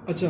अच्छा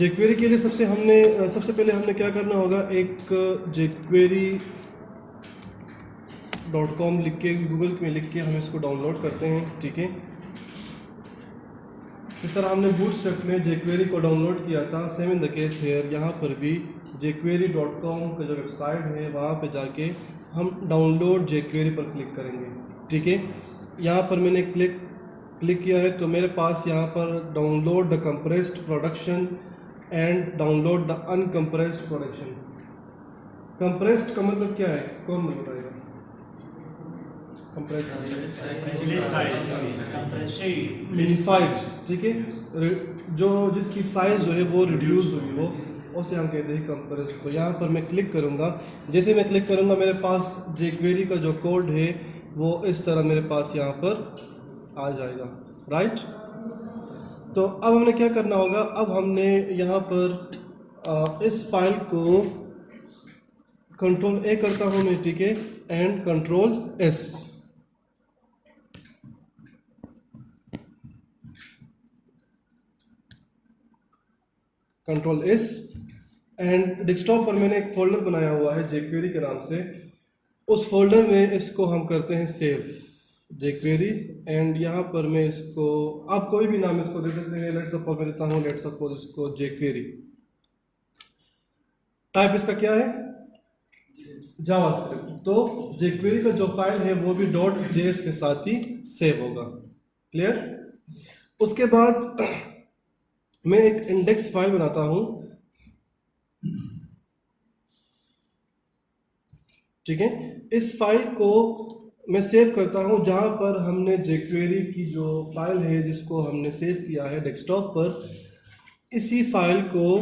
जेक्वेरी के लिए सबसे पहले हमने क्या करना होगा, एक jquery.com लिख के गूगल में लिख के हम इसको डाउनलोड करते हैं। ठीक है, इस तरह हमने बूटस्ट्रैप में jQuery को डाउनलोड किया था। Same in the case hair, यहाँ पर भी jquery.com का जो वेबसाइट है वहाँ पे जाके हम डाउनलोड jQuery पर क्लिक करेंगे। ठीक है, यहाँ पर मैंने क्लिक किया है तो मेरे पास यहाँ पर download the compressed production and download the uncompressed production. Compressed का मतलब क्या है, कौन बताएगा? मिनिफाइड, ठीक है, जो जिसकी साइज जो है वो रिड्यूस हुई हो उसे हम कहते हैं कंप्रेस। तो यहाँ पर मैं क्लिक करूँगा, जैसे मैं क्लिक करूँगा मेरे पास jQuery का जो कोड है वो इस तरह मेरे पास यहाँ पर आ जाएगा। राइट, तो अब हमने क्या करना होगा, अब हमने यहाँ पर इस फाइल को कंट्रोल ए करता हूँ मैं, ठीक है, and control S. Control S and desktop पर मैंने एक फोल्डर बनाया हुआ है jQuery के नाम से। उस फोल्डर में इसको हम करते हैं सेव jQuery, एंड यहाँ पर मैं इसको, आप कोई भी नाम इसको दे सकते हैं। लेट्स सपोज मैं देता हूँ, लेट्स सपोज इसको jQuery। टाइप इसका क्या है, जावास्क्रिप्ट। तो jQuery का जो फाइल है वो भी .js के साथ ही सेव होगा। क्लियर? उसके बाद मैं एक इंडेक्स फाइल बनाता हूं, ठीक है। इस फाइल को मैं सेव करता हूं जहां पर हमने jQuery की जो फाइल है जिसको हमने सेव किया है डेस्कटॉप पर, इसी फाइल को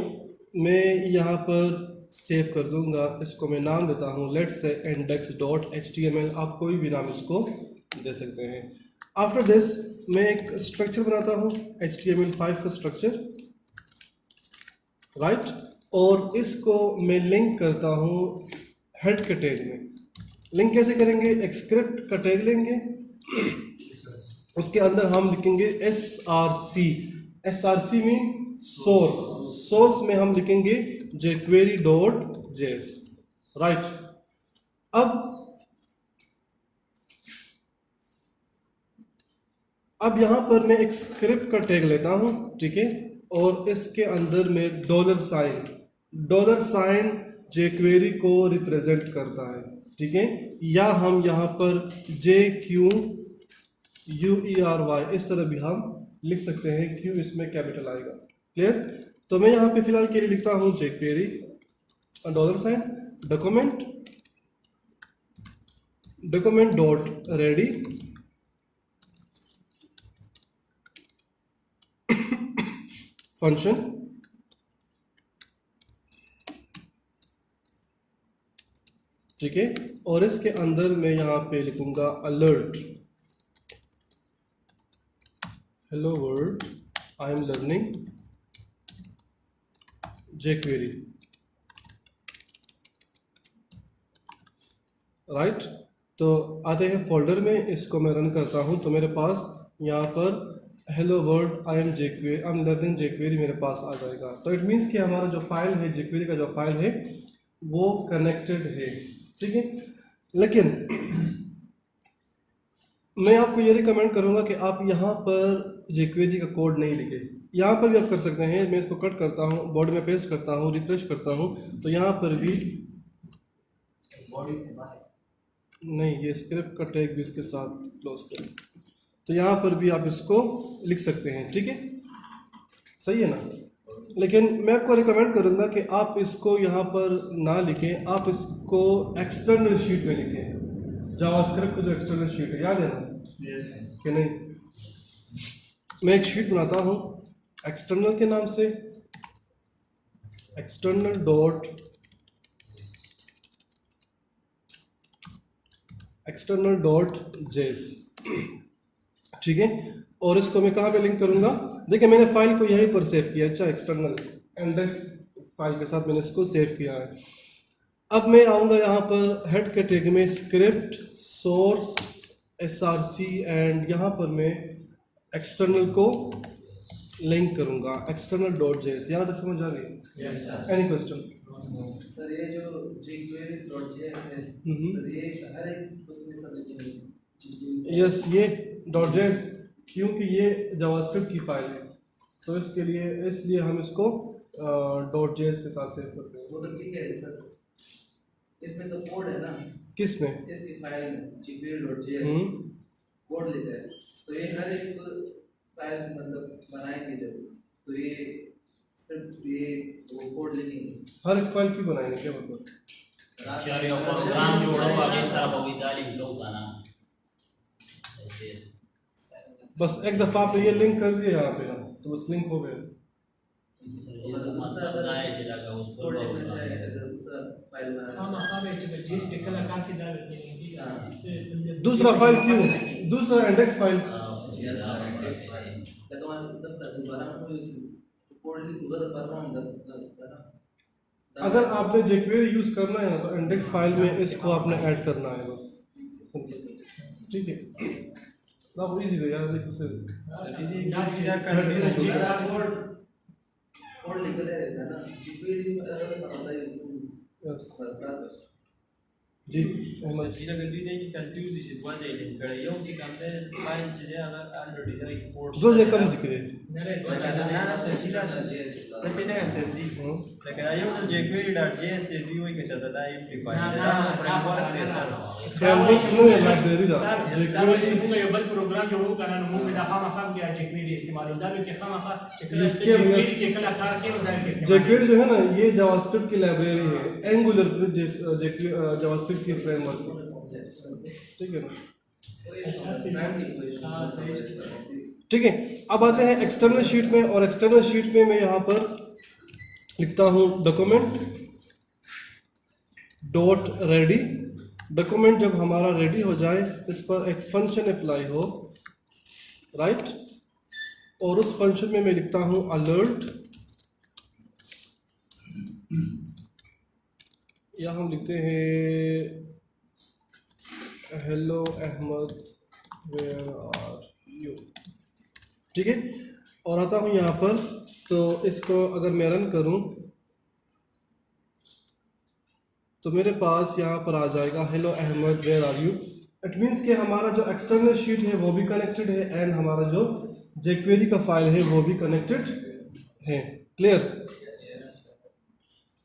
मैं यहां पर सेव कर दूंगा। इसको मैं नाम देता हूं लेट्स से index.html। आप कोई भी नाम इसको दे सकते हैं। आफ्टर दिस मैं एक स्ट्रक्चर बनाता हूं HTML5 का स्ट्रक्चर, राइट, और इसको मैं लिंक करता हूं हेड के टैग में। लिंक कैसे करेंगे, एक स्क्रिप्ट का टैग लेंगे, उसके अंदर हम लिखेंगे src में सोर्स में हम लिखेंगे jQuery.js। राइट, अब यहां पर मैं एक स्क्रिप्ट का टैग लेता हूं, ठीक है, और इसके अंदर में $साइन jQuery को रिप्रेजेंट करता है, ठीक है, या हम यहां पर JQuery इस तरह भी हम लिख सकते हैं, Q इसमें कैपिटल आएगा। क्लियर? तो मैं यहां पे फिलहाल के लिए लिखता हूं jQuery $sign document dot ready function, ठीक है, और इसके अंदर मैं यहां पे लिखूंगा alert, hello world I am learning jQuery। Right, तो आते हैं फोल्डर में, इसको मैं रन करता हूं तो मेरे पास यहाँ पर hello world I am learning jQuery मेरे पास आ जाएगा। तो इट मीन्स कि हमारा जो फाइल है jQuery का जो फाइल है वो कनेक्टेड है, ठीक है। लेकिन मैं आपको ये रिकमेंड करूंगा कि आप यहाँ पर jQuery का कोड नहीं लिखे। यहाँ पर भी आप कर सकते हैं। मैं इसको कट करता हूँ, बॉडी में पेस्ट करता हूँ, रिफ्रेश करता हूँ, तो यहाँ पर भी नहीं, ये स्क्रिप्ट का टैग भी इसके साथ क्लोज करें, तो यहाँ पर भी आप इसको लिख सकते हैं, ठीक है, सही है ना। लेकिन मैं आपको रिकमेंड करूँगा कि आप इसको यहाँ पर ना लिखें, आप इसको एक्सटर्नल शीट में लिखें। जावास्क्रिप्ट का जो एक्सटर्नल शीट है, याद है ना? yes. कि नहीं, मैं एक शीट बनाता हूँ एक्सटर्नल के नाम से, external.js, ठीक है, और इसको मैं कहाँ पे लिंक करूँगा? देखिए मैंने फाइल को यहीं पर सेव किया। अच्छा, एक्सटर्नल इंडेक्स फाइल के साथ मैंने इसको सेव किया है। अब मैं आऊँगा यहाँ पर हेड कैटेगरी में स्क्रिप्ट सोर्स src एंड यहाँ पर मैं एक्सटर्नल को लिंक करूँगा एक्सटर्नल डॉट जेएस। यहाँ तक समझ आ गई? Yes sir. Any question? Sir ये जो jQuery.js है सर ये हर एक उसमें सब यस ये डॉट जेएस क्योंकि ये जावास्क्रिप्ट की फाइल है तो इसके लिए इसलिए हम इसको डॉट जेएस के साथ सेव करते हैं। वो तो ठीक है सर, इसमें तो कोड है ना, किस में? इसकी फाइल में jQuery.js कोड लिखा है तो ये हर एक फाइल मतलब बनाएंगे जब तो ये सिर्फ ये वो कोड लिखेंगे। हर एक फाइल क्यों बनाएंगे, क्या मतलब? Cari program जोड़ो आगे सारा बविदा लिंक होगा ना ऐसे। बस एक दफ़ा आपने ये लिंक कर दिया यहाँ पे ना तो बस लिंक हो गया। दूसरा बनाए जगह उस पर कोड लिखना चाहिए अगर दूसरा फाइल बनाना हाँ माँ बेटे जिस के कलाकार की दाल रखनी दूसरा फाइल क्यों? दूसरा इंडेक्स फाइल अगर आपने jQuery यूज करना है ना तो इंडेक्स फाइल में इसको आपने ऐड करना है बस, ठीक है ना? वो इजी है यार, देखो सर कोड लिख ले रहता ना jQuery पता है उसको यस जी अहमद जी अगर भी नहीं कंफ्यूज इशू हुआ जाए लिंक करे यो कि हमने फाइन चीजें अगर ऑलरेडी ना कोड जो से कम जिक्र है ना सर जी बस इन्हें सर जी लेकिन आयो तो jQuery.js दे भी वही के चलता था इम्प्लीफाई दा फ्रेमवर्क दे सर फ्रेमवर्क नो है लाइब्रेरी दा jQuery मुंगे ये बल प्रोग्राम जोड़ो करना मुंगे में दाखा मखा क्या jQuery इस्तेमाल होता है कि खामा खा jQuery के कलाकार के होता है कि jQuery जो है ना ये जावास्क्रिप्ट की लाइब्रेरी है, एंगुलर जावास्क्रिप्ट की फ्रेमवर्क, ठीक है ना? ठीक है, अब आते हैं एक्सटर्नल शीट में और एक्सटर्नल शीट में मैं यहाँ पर लिखता हूँ डॉक्यूमेंट डॉट रेडी। डॉक्यूमेंट जब हमारा रेडी हो जाए इस पर एक फंक्शन अप्लाई हो, राइट, और उस फंक्शन में मैं लिखता हूँ अलर्ट, या हम लिखते हैं hello Ahmed where are you, ठीक है। और आता हूँ यहाँ पर, तो इसको अगर मैं रन करूँ तो मेरे पास यहाँ पर आ जाएगा hello Ahmed where are you. It means कि हमारा जो एक्सटर्नल शीट है वो भी कनेक्टेड है एंड हमारा जो jQuery का फाइल है वो भी कनेक्टेड है। क्लियर?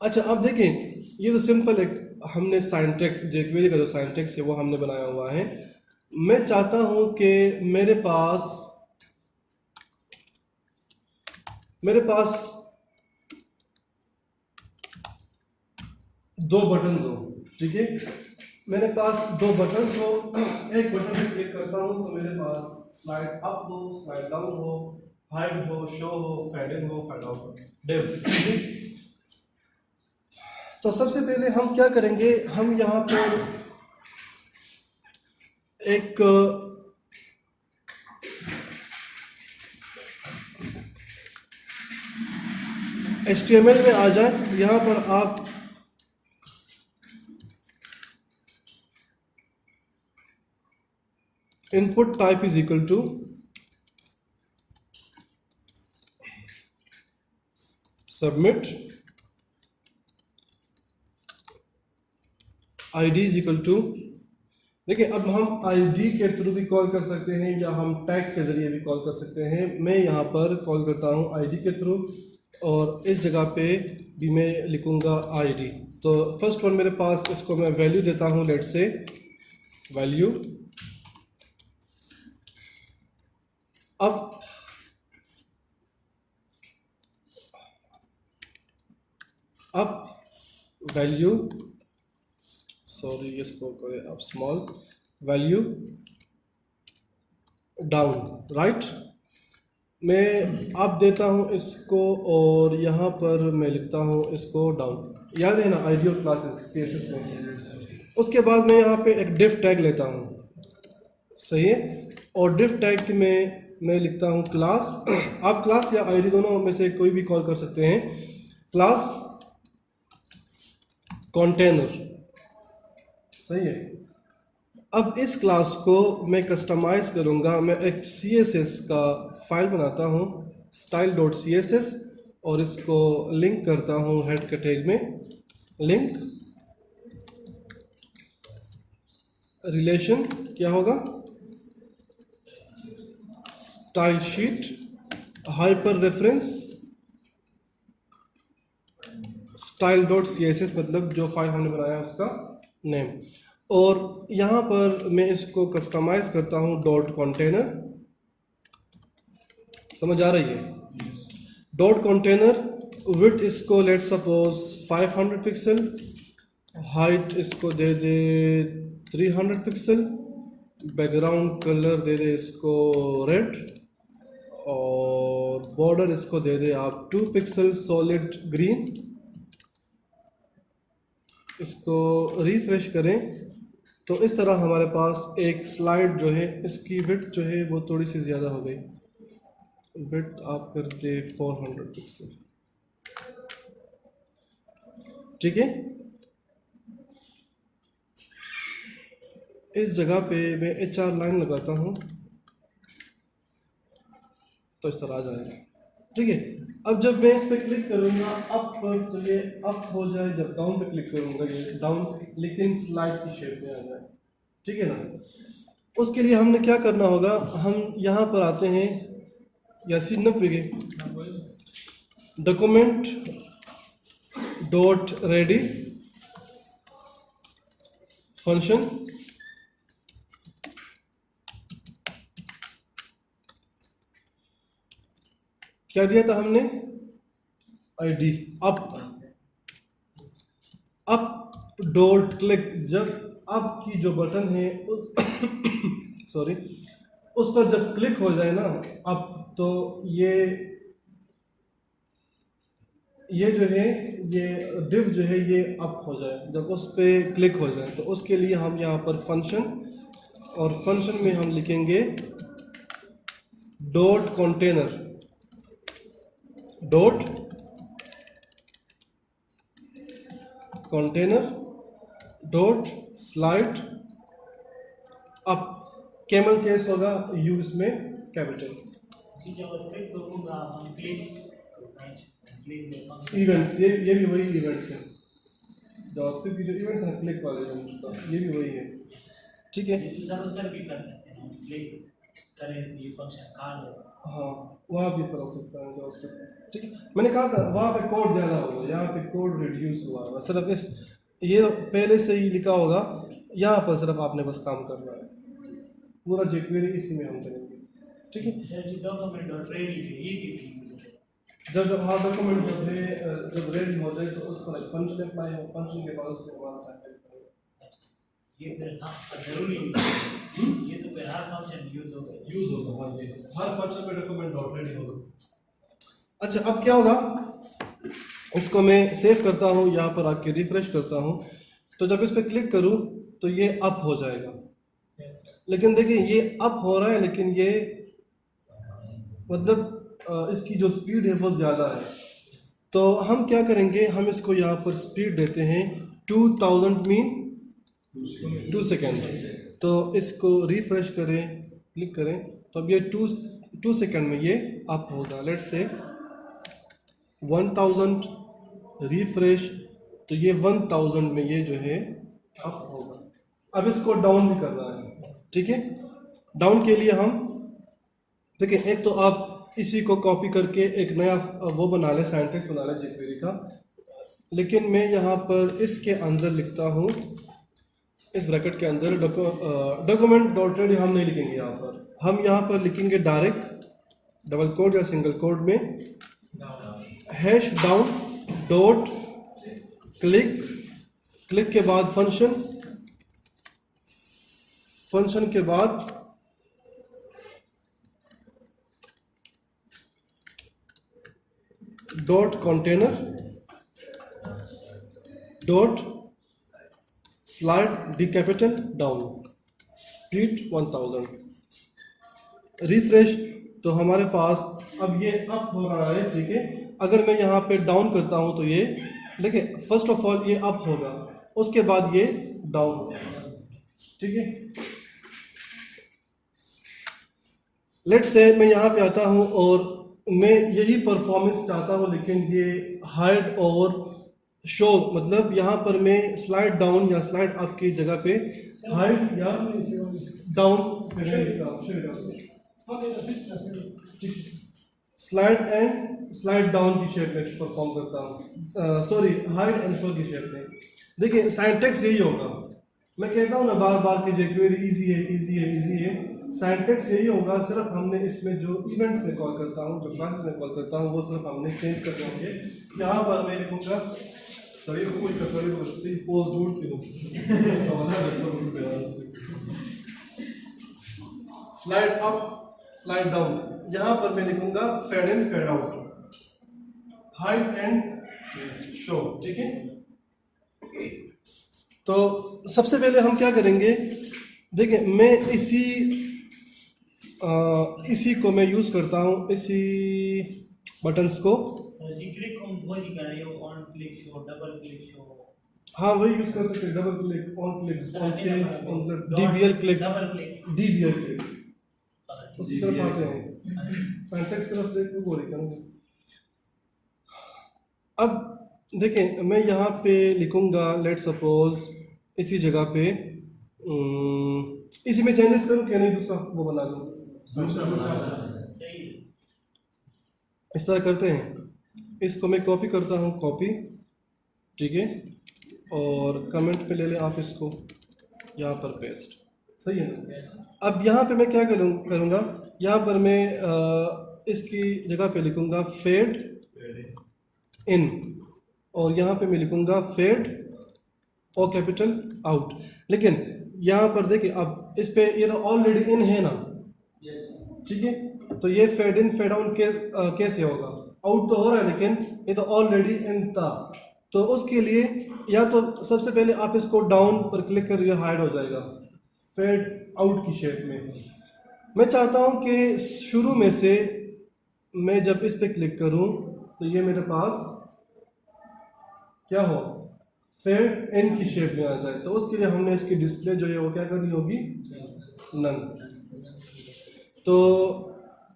अच्छा, अब देखें, ये तो सिंपल एक हमने साइंटेक्स jQuery का जो साइंटेक्स है वो हमने बनाया हुआ है। मैं चाहता हूँ कि मेरे पास दो बटन्स हो, ठीक है। मेरे पास दो बटन्स हो, एक बटन पे क्लिक करता हूँ तो मेरे पास स्लाइड अप हो, स्लाइड डाउन हो, हाइड हो, शो हो, फेड इन हो, फेड आउट हो, डिव। तो सबसे पहले हम क्या करेंगे, हम यहाँ पर एक HTML में आ जाए। यहाँ पर आप input type is equal to submit, ID is equal to, देखिए अब हम ID के थ्रू भी कॉल कर सकते हैं या हम टैग के ज़रिए भी कॉल कर सकते हैं। मैं यहाँ पर कॉल करता हूँ ID के थ्रू और इस जगह पे भी मैं लिखूँगा ID। तो फर्स्ट वन मेरे पास, इसको मैं वैल्यू देता हूँ, लेट्स से वैल्यू। अब वैल्यू, सॉरी इसको करें आप स्मॉल, वैल्यू डाउन, राइट। मैं अब देता हूँ इसको और यहाँ पर मैं लिखता हूँ इसको डाउन। याद है ना ID और क्लासेस CSS में। उसके बाद मैं यहाँ पे एक डिफ टैग लेता हूँ, सही है, और डिफ टैग में मैं लिखता हूँ क्लास। आप क्लास या ID दोनों में से कोई भी कॉल कर सकते हैं। क्लास कंटेनर, सही है। अब इस क्लास को मैं कस्टमाइज करूँगा, मैं एक CSS का फाइल बनाता हूँ style.css और इसको लिंक करता हूँ हेड के टैग में, लिंक रिलेशन क्या होगा, style sheet hyper reference style.css, मतलब जो फाइल हमने बनाया उसका नेम। और यहाँ पर मैं इसको कस्टमाइज करता हूँ डॉट कंटेनर, समझ आ रही है। डॉट कंटेनर विड्थ इसको लेट सपोज 500 पिक्सल, हाइट इसको दे दे 300 पिक्सल, बैकग्राउंड कलर दे दे इसको रेड, और बॉर्डर इसको दे दे आप 2 पिक्सल सॉलिड ग्रीन। इसको रिफ्रेश करें तो इस तरह हमारे पास एक स्लाइड जो है, इसकी विड्थ जो है वो थोड़ी सी ज़्यादा हो गई, विड्थ आप करते 400 पिक्सल, ठीक है। इस जगह पे मैं HR लाइन लगाता हूँ तो इस तरह आ जाएगा, ठीक है। अब जब मैं इस पर क्लिक करूँगा अप पर तो ये अप हो जाए, जब डाउन पे क्लिक करूँगा ये डाउन, लेकिन स्लाइड की शेप में आ जाए, ठीक है ना। उसके लिए हमने क्या करना होगा, हम यहाँ पर आते हैं यासीन नफिगे डॉक्यूमेंट डॉट रेडी फंक्शन, क्या दिया था हमने, ID अप डॉट क्लिक। जब अप की जो बटन है सॉरी, उस पर जब क्लिक हो जाए ना अप, तो ये जो है ये डिव जो है ये अप हो जाए, जब उस पर क्लिक हो जाए। तो उसके लिए हम यहाँ पर फंक्शन, और फंक्शन में हम लिखेंगे dot container dot container dot slide up, camel case होगा, यू इसमें कैपिटल, इवेंट्स, ये भी वही इवेंट्स है, जावास्क्रिप्ट की जो इवेंट्स हैं क्लिक वाले जो, ये भी वही है, ठीक है। भी कर सकते हैं, क्लिक करें तो ये फंक्शन कॉल हो, हाँ वहाँ भी इस तरह हो सकता है जावास्क्रिप्ट, ठीक है। मैंने कहा था वहाँ पे कोड ज़्यादा होगा, यहाँ पे कोड रिड्यूस हुआ है, सिर्फ इस ये पहले से ही लिखा होगा, यहाँ पर सिर्फ आपने बस काम करना है, पूरा jQuery इसी में हम करेंगे, ठीक है। सर जी डॉक्यूमेंट डॉट रेडी ये किसी जब हाँ डॉक्यूमेंट जब रेडी हो जाए तो उसको एक फंक्शन अप्लाई हो, फंक्शन के बाद उसको हमारा सेंटेंस ये फिर हाँ जरूरी है, ये तो फिर हर फंक्शन यूज होगा। हाँ, ये हर फंक्शन में डॉक्यूमेंट डॉट रेडी होगा। अच्छा अब क्या होगा, इसको मैं सेव करता हूँ, यहाँ पर आके रिफ्रेश करता हूँ, तो जब इस पर क्लिक करूँ तो ये अप हो जाएगा, लेकिन देखिए ये अप हो रहा है, लेकिन ये मतलब इसकी जो स्पीड है वो ज़्यादा है। तो हम क्या करेंगे, हम इसको यहाँ पर स्पीड देते हैं 2000 मीन 2 सेकेंड। तो इसको रिफ्रेश करें, क्लिक करें, तो अब ये 2 सेकेंड में ये अप होगा। लेट्स से 1000 रिफ्रेश, तो ये 1000 में ये जो है अप होगा। अब इसको डाउन भी करना है, ठीक है। डाउन के लिए हम देखिए, एक तो आप इसी को कॉपी करके एक नया वो बना लें, सिंटैक्स बना लें jQuery का, लेकिन मैं यहाँ पर इसके अंदर लिखता हूँ, इस ब्रैकेट के अंदर डॉक्यूमेंट डॉट रेडी हम नहीं लिखेंगे, यहाँ पर हम यहाँ पर लिखेंगे डायरेक्ट डबल कोड या सिंगल कोड में hash down dot click, click के बाद फंक्शन, फंक्शन के बाद dot container dot slide D capital down, speed 1000, refresh. तो हमारे पास अब ये अप हो रहा है, ठीक है। अगर मैं यहाँ पे डाउन करता हूँ तो ये देखिए फर्स्ट ऑफ ऑल ये अप होगा, उसके बाद ये डाउन होगा, ठीक है। लेट्स से मैं यहाँ पे आता हूँ और मैं यही परफॉर्मेंस चाहता हूँ, लेकिन ये हाइड और शो, मतलब यहाँ पर मैं स्लाइड डाउन या स्लाइड अप की जगह पे हाइड या down slide and slide down की शेप में परफॉर्म करता हूँ, सॉरी हाइड एंड शो की शेप में। देखिए सिंटैक्स यही होगा, मैं कहता हूँ ना बार बार कि jQuery इजी है, इजी है, इजी है। सिंटैक्स यही होगा, सिर्फ हमने इसमें जो इवेंट्स में कॉल करता हूँ, जो क्लासेस में कॉल करता हूँ, वो सिर्फ हमने चेंज कर देंगे। यहाँ पर मैं लिखूँगा सभी को कोई कसौड़ी बस्ती पोस्ट ढूंढ के स्लाइड अप स्लाइड डाउन, यहाँ पर मैं लिखूँगा fade in fade out, hide and show, ठीक है। तो सबसे पहले हम क्या करेंगे, देखिए मैं इसी को मैं यूज़ करता हूँ, इसी बटन्स को। सर जी क्लिक ऑन वो दिखा रहे हो, on click show, double click show. हाँ वही यूज़ कर सकते हैं, double click, on click, on change, on DBL click, double click, DBL click उसी तरफ आते हैं। सिंटैक्स तरफ देखो वो लिखेंगे। अब देखें मैं यहाँ पे लिखूँगा, लेट सपोज इसी जगह पे इसी में चेंजेस करूँ क्या, नहीं दूसरा वो बना दूँ, सही है। इस तरह करते हैं। इसको मैं कॉपी करता हूँ, कॉपी, ठीक है, और कमेंट पे ले लें आप इसको, यहाँ पर पेस्ट, सही है ना। अब यहाँ पे मैं क्या करूँगा, यहाँ पर मैं इसकी जगह पे लिखूँगा फेड इन, और यहाँ पे मैं लिखूँगा फेड और कैपिटल आउट। लेकिन यहाँ पर देखिए अब इस पे ये तो ऑलरेडी इन है ना, ठीक है, तो ये फेड इन फेड आउट कैसे होगा, आउट तो हो रहा है लेकिन ये तो ऑलरेडी इन था। तो उसके लिए या तो सबसे पहले आप इसको डाउन पर क्लिक कर, ये हाइड हो जाएगा फेड आउट की शेप में। मैं चाहता हूँ कि शुरू में से मैं जब इस पे क्लिक करूँ तो ये मेरे पास क्या हो, फेड इन की शेप में आ जाए। तो उसके लिए हमने इसकी डिस्प्ले जो है वो क्या करनी होगी, नन। तो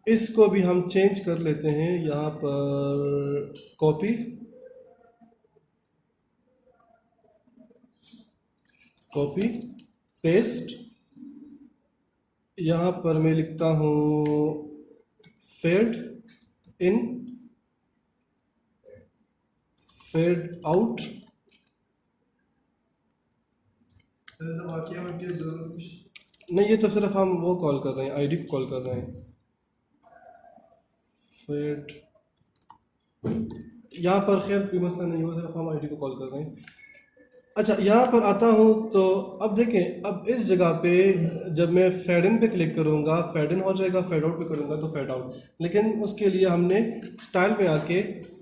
इसको भी हम चेंज कर लेते हैं, यहाँ पर कॉपी, कॉपी पेस्ट, यहाँ पर मैं लिखता हूँ फेड इन फेड आउट। नहीं ये तो सिर्फ हम वो कॉल कर रहे हैं, आईडी को कॉल कर रहे हैं। फेड यहाँ पर खैर कोई मसला नहीं हुआ, सिर्फ हम आईडी को कॉल कर रहे हैं। अच्छा यहाँ पर आता हूँ तो अब देखें, अब इस जगह पे जब मैं फेड इन पे क्लिक करूँगा फेड इन हो जाएगा, फेड आउट पे करूँगा तो फेड आउट। लेकिन उसके लिए हमने स्टाइल में आके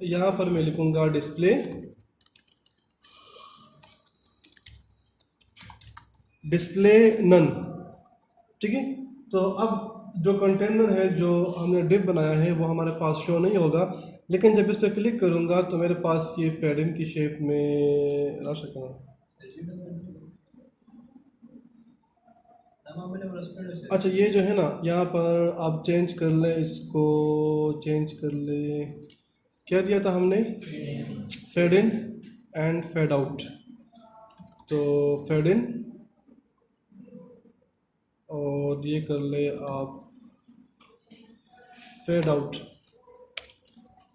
यहाँ पर मैं लिखूँगा डिस्प्ले नन, ठीक है। तो अब जो कंटेनर है जो हमने डिप बनाया है वो हमारे पास शो नहीं होगा, लेकिन जब इस पर क्लिक करूँगा तो मेरे पास ये फेड इन की शेप में ला सकता हूँ। अच्छा ये जो है ना, यहाँ पर आप चेंज कर लें, इसको चेंज कर लें, क्या दिया था हमने, fade in and fade out. तो फेड इन और ये कर ले आप फेड आउट,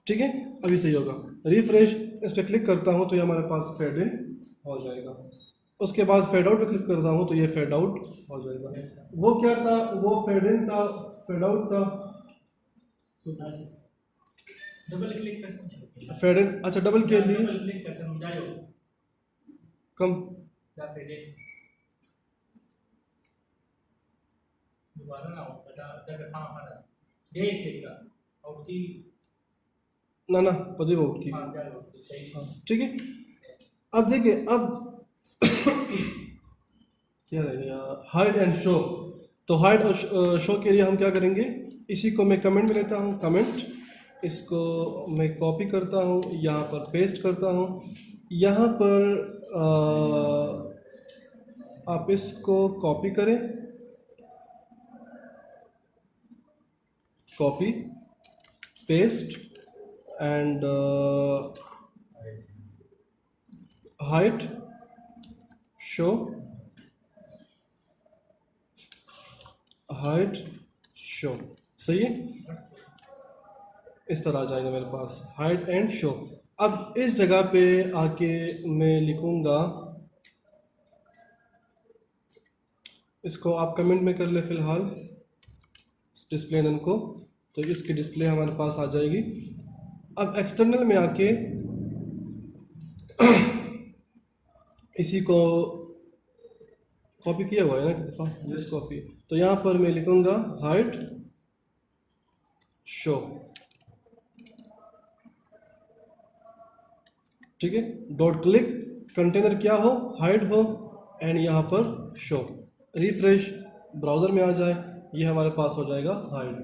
ठीक है। अभी सही होगा, रिफ्रेश इस पर क्लिक करता हूँ तो ये हमारे पास फेड इन हो जाएगा। उसके बाद फेड आउट पे क्लिक करता हूँ तो ये फेड आउट हो जाएगा। वो क्या था, वो फेड इन था, फेड आउट था, डबल क्लिक कैसे, फेड इन। अच्छा डबल के लिए डबल क्लिक कैसे समझाओ, कम या फेड इन दोबारा ना हो, बता अगर खाना खाना दे क्लिक का आउट की ना पदे आउट की, हां जाओ सही, ठीक है। अब देखिए अब क्या रह गया, हाइड एंड शो। तो हाइड और शो के लिए हम क्या करेंगे, इसी को मैं कमेंट में लेता हूँ, कमेंट, इसको मैं कॉपी करता हूँ, यहाँ पर पेस्ट करता हूँ, यहाँ पर आप इसको कॉपी करें, copy paste and height show, height show, सही है। इस तरह आ जाएगा मेरे पास हाइट एंड शो। अब इस जगह पे आके मैं लिखूंगा, इसको आप कमेंट में कर ले फिलहाल, डिस्प्ले नन को, तो इसकी डिस्प्ले हमारे पास आ जाएगी। अब एक्सटर्नल में आके इसी को कॉपी किया हुआ है ना कितने पास, यस कॉपी। तो यहाँ पर मैं लिखूंगा हाइट शो, ठीक है। डॉट क्लिक, कंटेनर क्या हो, हाइड हो, एंड यहाँ पर शो। रिफ्रेश, ब्राउज़र में आ जाए, ये हमारे पास हो जाएगा हाइड,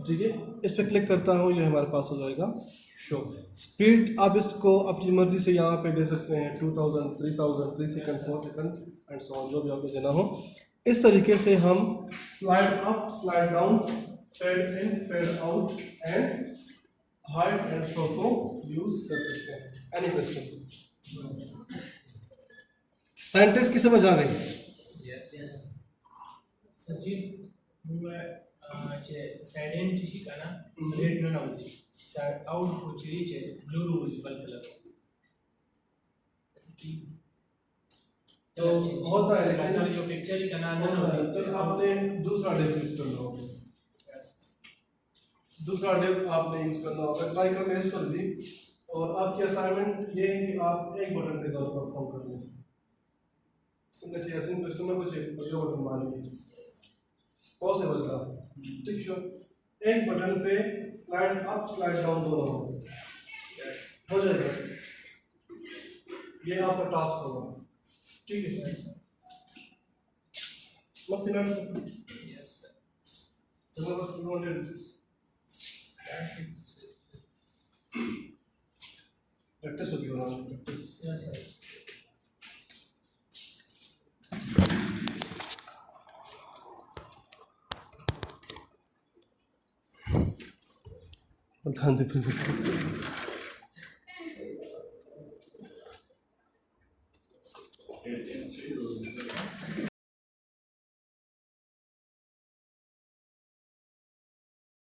ठीक है। इस पर क्लिक करता हूँ, ये हमारे पास हो जाएगा शो। स्पीड आप इसको अपनी मर्जी से यहाँ पे दे सकते हैं, 2000, 3000, 3 second, 4 second and so on, जो भी आपको देना हो। इस तरीके से हम slide up, slide down, fade in, fade out and hide and show को यूज कर सकते हैं। Any question? सेंटेंस की समझ आ गई? सर जी साइडेन चीज़ का ना रेड ना होती साइड आउट को चीज़ ब्लू रोज बल कलर ऐसे कि तो होता है, लेकिन सर जो पिक्चर ही करना ना तो आपने दूसरा डेप यूज करना होगा, दूसरा डेप आपने यूज करना होगा। ट्राई करने इस पर भी, और आपकी असाइनमेंट ये है कि आप एक बटन पे कॉल परफॉर्म कर लें। सुनना चाहिए सिंह कस्टमर को चाहिए और ये बटन मारिए, पॉसिबल का, ठीक। श्योर, एक बटन पे स्लाइड अप, स्लाइड डाउन दोनों हो जाएगा। ये आपका टास्क होगा, ठीक है। मत दिमाग यस चलो बस वांटेड प्रैक्टिस होगी, और प्रैक्टिस। सर ध्यान दे।